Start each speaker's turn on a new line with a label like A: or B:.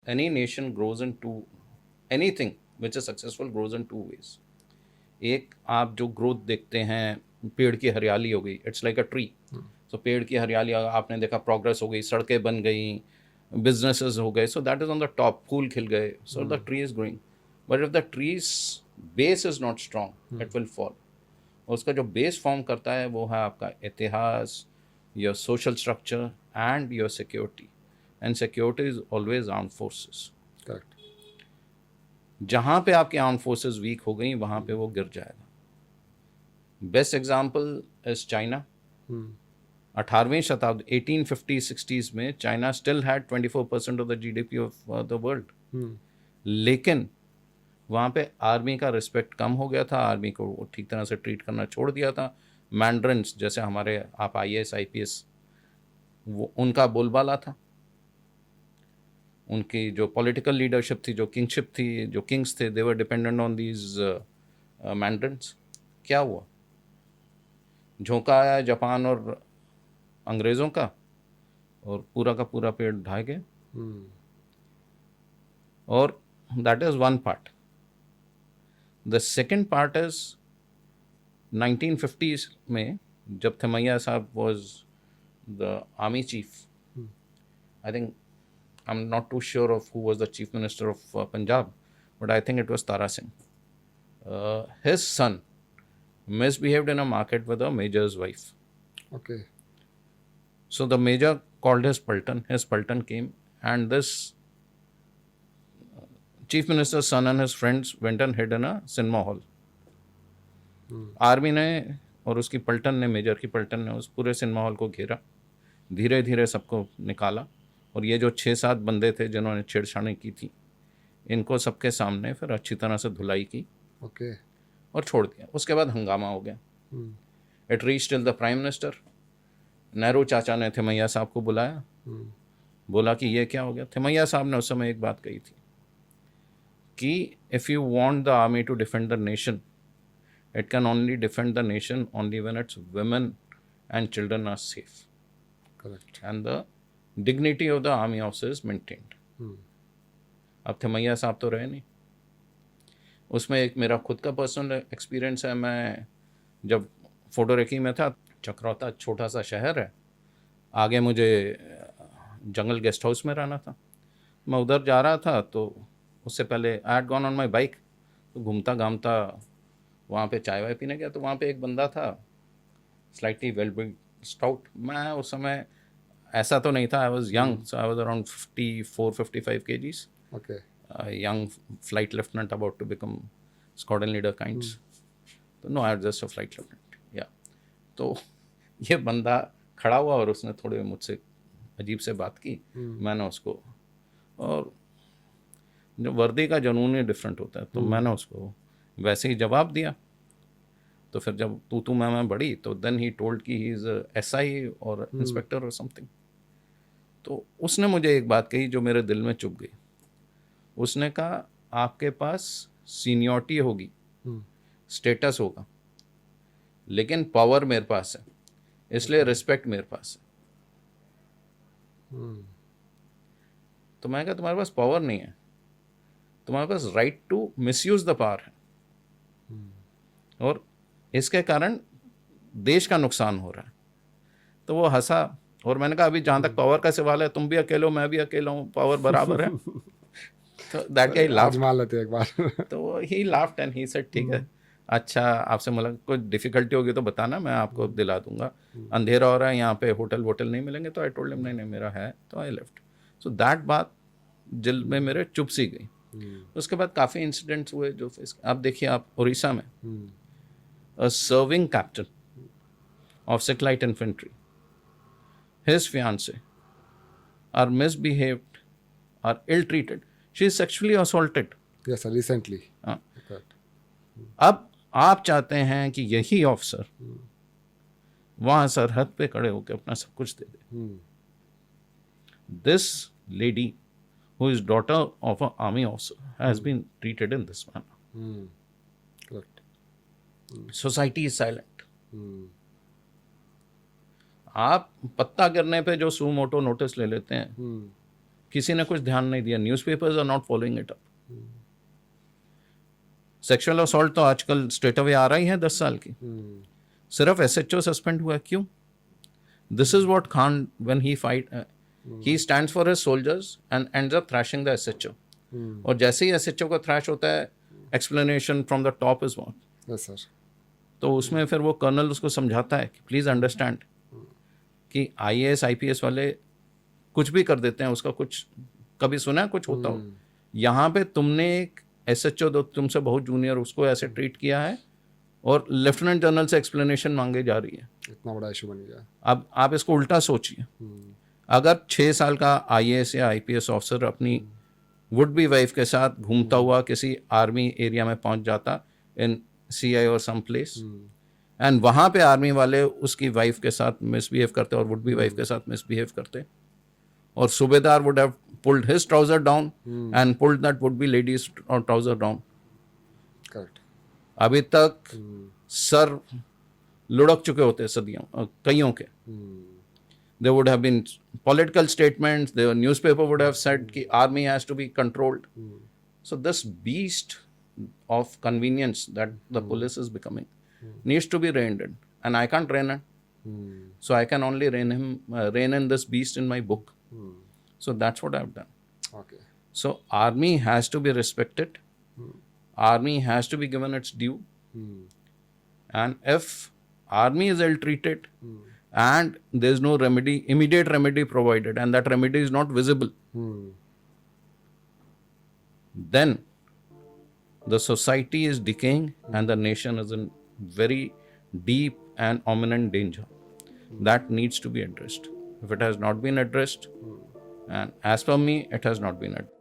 A: any nation grows in two, anything which is successful grows in two ways. एक आप जो growth देखते हैं, पेड़ की हरियाली हो गई, इट्स लाइक अ ट्री. सो पेड़ की हरियाली आपने देखा, प्रोग्रेस हो गई, सड़कें बन गई, बिजनेसेस हो गए, so that is on the top, फूल खिल गए, so the tree is growing. But if the trees base is not strong, it will fall. उसका जो बेस फॉर्म करता है वो है आपका इतिहास, your social structure and your security. And security is always armed forces.
B: Correct.
A: जहाँ पे आपकी आर्म्ड फोर्सेस वीक हो गई वहाँ पे वो गिर जाएगा. Best example is China. 18वीं शताब्दी 1850-60s में China still had 24% of the GDP of the world. लेकिन वहाँ पे आर्मी का रिस्पेक्ट कम हो गया था, आर्मी को वो ठीक तरह से ट्रीट करना छोड़ दिया था. मैंड्रन्स जैसे हमारे आप IAS IPS, वो उनका बोलबाला था. उनकी जो पॉलिटिकल लीडरशिप थी, जो किंगशिप थी, जो किंग्स थे, दे वर डिपेंडेंट ऑन दीज मैंड्रन्स. क्या हुआ? झोंका आया जापान और अंग्रेज़ों का, और पूरा का पूरा पेड़ ढह गए. और that is one part. The second part is 1950s में जब थमैया साहब was the army chief. I think I am not too sure of who was the chief minister of Punjab, but I think it was Tara Singh. His son misbehaved in a market with a major's wife.
B: Okay.
A: So the major called his Pulton came, and this chief minister's son and his friends went and hid in a cinema hall. Army ने और उसकी पल्टन ने, major की पल्टन ने उस पूरे cinema hall को घेरा, धीरे धीरे सबको निकाला, और ये जो 6-7 बंदे थे जिन्होंने छेड़छाड़ी की थी, इनको सबके सामने फिर अच्छी तरह से धुलाई की.
B: Okay.
A: और छोड़ दिया. उसके बाद हंगामा हो गया. It reach till the prime minister. Nehru चाचा ने थिमैया साहब को बुलाया, बोला कि ये क्या हो गया. थिमैया साहब ने उस समय एक बात कही थी कि if you want the army to defend the nation, it can only defend the nation only when its women and children are safe.
B: Correct.
A: And the dignity of the army officer is maintained. अब थिमैया साहब तो रहे नहीं. उसमें एक मेरा खुद का पर्सनल एक्सपीरियंस है. मैं जब फोटोरेकी में था, चक्रौता छोटा सा शहर है, आगे मुझे जंगल गेस्ट हाउस में रहना था. मैं उधर जा रहा था तो उससे पहले I had gone on my bike, तो घूमता घामता वहाँ पे चाय वाय पीने गया. तो वहाँ पे एक बंदा था, स्लाइटली वेल बिल्ड, स्टाउट. मैं उस समय ऐसा तो नहीं था, I was young, so I was around 54-55 kgs.
B: Okay.
A: Young flight lieutenant about to become squadron leader kinds. तो no, I was just a flight lieutenant. Yeah. तो ये बंदा खड़ा हुआ और उसने थोड़े मुझसे अजीब से बात की. मैंने उसको, और जो वर्दी का जुनून ही डिफरेंट होता है, तो मैंने उसको वैसे ही जवाब दिया. तो फिर जब तू मैं बढ़ी, तो देन ही टोल्ड कि ही इज़ SI और इंस्पेक्टर और समथिंग. तो उसने मुझे एक बात कही जो मेरे दिल में चुभ गई. उसने कहा, आपके पास सीनियरिटी होगी, स्टेटस होगा, लेकिन पावर मेरे पास है, इसलिए रिस्पेक्ट मेरे पास है. तो मैं कहा, तुम्हारे पास पावर नहीं है, तुम्हारे पास right to misuse the power है, और इसके कारण देश का नुकसान हो रहा है. तो वो हंसा, और मैंने कहा, अभी जहाँ तक पावर का सवाल है, तुम भी अकेले हो, मैं भी अकेला हूँ, पावर बराबर है. तो दैट गाय लाफ्ड.
B: आजमा लेते एक बार.
A: तो ही लाफ्ड एंड ही सेड, ठीक है, अच्छा, आपसे मतलब कोई डिफिकल्टी होगी तो बताना, मैं आपको दिला दूंगा. अंधेरा हो रहा है यहाँ पे, होटल वोटल नहीं मिलेंगे. तो आई टोल्ड हिम, नहीं मेरा है. तो आई लेफ्ट. सो दैट बात दिल में मेरे चुप सी गई. उसके बाद काफ़ी इंसिडेंट्स हुए जो फेस. आप देखिए, आप उड़ीसा में a serving captain of satellite infantry, his fiancee are misbehaved, are ill treated, she is sexually assaulted.
B: Yes, sir, recently. Correct.
A: अब आप चाहते हैं कि यही ऑफिसर वहां सरहद पे खड़े होकर अपना सब कुछ दे दे. This lady who is daughter of an army officer has been treated in this manner.
B: Correct.
A: Society is silent. आप पत्ता गिरने पे जो सू मोटो नोटिस ले लेते हैं, किसी ने कुछ ध्यान नहीं दिया, newspapers are not following it up. Sexual assault तो आजकल स्ट्रेट अवे आ रहा ही है 10 साल की. सिर्फ SHO सस्पेंड हुआ, क्यों? This is what Khan when he fight, he stands for his soldiers and ends up thrashing the SHO. और जैसे ही SHO का थ्रैश होता है, explanation from the top is what.
B: Yes sir.
A: तो उसमें फिर वो कर्नल उसको समझाता है कि प्लीज़ अंडरस्टैंड कि IAS IPS वाले कुछ भी कर देते हैं, उसका कुछ कभी सुना है कुछ होता हो? यहाँ पे तुमने एक SHO जो तुमसे बहुत जूनियर, उसको ऐसे ट्रीट किया है और लेफ्टिनेंट जनरल से एक्सप्लेनेशन मांगे जा रही है.
B: इतना बड़ा इशू बन गया.
A: अब आप इसको उल्टा सोचिए, अगर 6 साल का IAS या IPS ऑफिसर अपनी वुड बी वाइफ के साथ घूमता हुआ किसी आर्मी एरिया में पहुंच जाता इन CI और सम प्लेस, एंड वहाँ पे आर्मी वाले उसकी वाइफ के साथ मिसबिहेव करते और वुड बी वाइफ के साथ मिसबिहेव करते, और सूबेदार would have pulled his trouser down and pulled that would be ladies trouser down.
B: Correct.
A: अभी तक सर लुढ़क चुके होते सदियों कईयों के. There would have been political statements, the newspaper would have said कि army has to be controlled. So this beast of convenience that the police is becoming needs to be reined in, and I can't rein it. So I can only rein in this beast in my book. So that's what I've done.
B: Okay.
A: So army has to be respected. Army has to be given its due. And if army is ill treated and there is no remedy, immediate remedy provided, and that remedy is not visible, then the society is decaying and the nation is in very deep and imminent danger. That needs to be addressed. If it has not been addressed, and as per me, it has not been addressed.